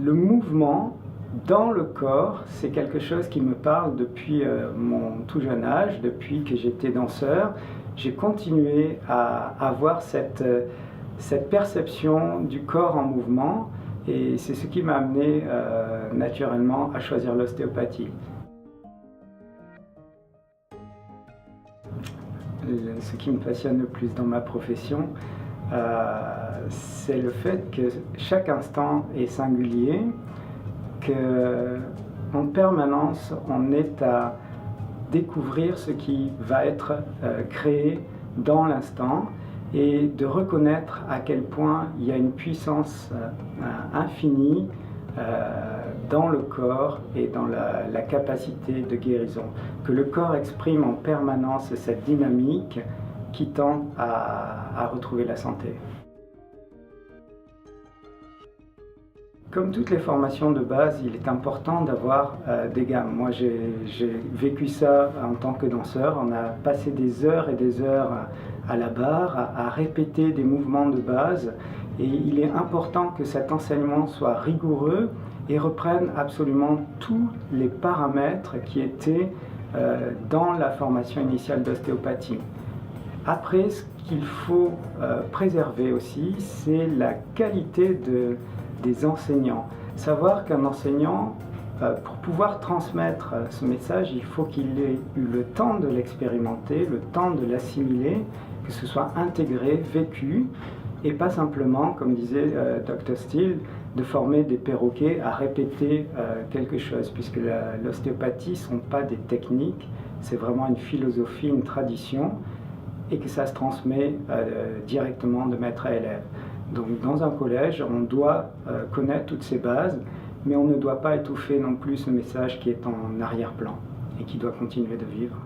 Le mouvement dans le corps, c'est quelque chose qui me parle depuis mon tout jeune âge, depuis que j'étais danseur. J'ai continué à avoir cette perception du corps en mouvement et c'est ce qui m'a amené naturellement à choisir l'ostéopathie. Ce qui me passionne le plus dans ma profession, c'est le fait que chaque instant est singulier, qu'en permanence on est à découvrir ce qui va être créé dans l'instant et de reconnaître à quel point il y a une puissance infinie dans le corps et dans la capacité de guérison, que le corps exprime en permanence cette dynamique qui tend à retrouver la santé. Comme toutes les formations de base, il est important d'avoir des gammes. Moi, j'ai vécu ça en tant que danseur. On a passé des heures et des heures à la barre, à répéter des mouvements de base. Et il est important que cet enseignement soit rigoureux et reprenne absolument tous les paramètres qui étaient dans la formation initiale d'ostéopathie. Après, ce qu'il faut préserver aussi, c'est la qualité des enseignants. Savoir qu'un enseignant, pour pouvoir transmettre ce message, il faut qu'il ait eu le temps de l'expérimenter, le temps de l'assimiler, que ce soit intégré, vécu, et pas simplement, comme disait Dr. Steele, de former des perroquets à répéter quelque chose, puisque l'ostéopathie ne sont pas des techniques, c'est vraiment une philosophie, une tradition, et que ça se transmet directement de maître à élève. Donc dans un collège, on doit connaître toutes ces bases, mais on ne doit pas étouffer non plus ce message qui est en arrière-plan et qui doit continuer de vivre.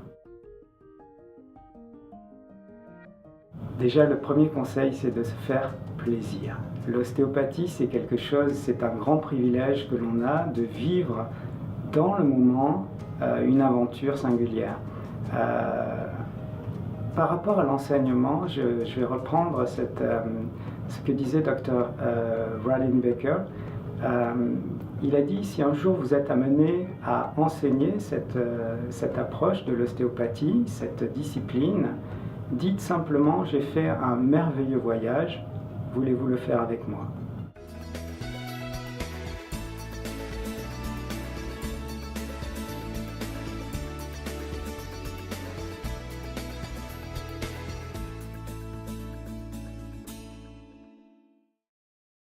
Déjà, le premier conseil, c'est de se faire plaisir. L'ostéopathie, c'est quelque chose, c'est un grand privilège que l'on a de vivre dans le moment une aventure singulière. Par rapport à l'enseignement, je vais reprendre ce que disait Dr. Ralin Baker. Il a dit, si un jour vous êtes amené à enseigner cette approche de l'ostéopathie, cette discipline, dites simplement, j'ai fait un merveilleux voyage, voulez-vous le faire avec moi ?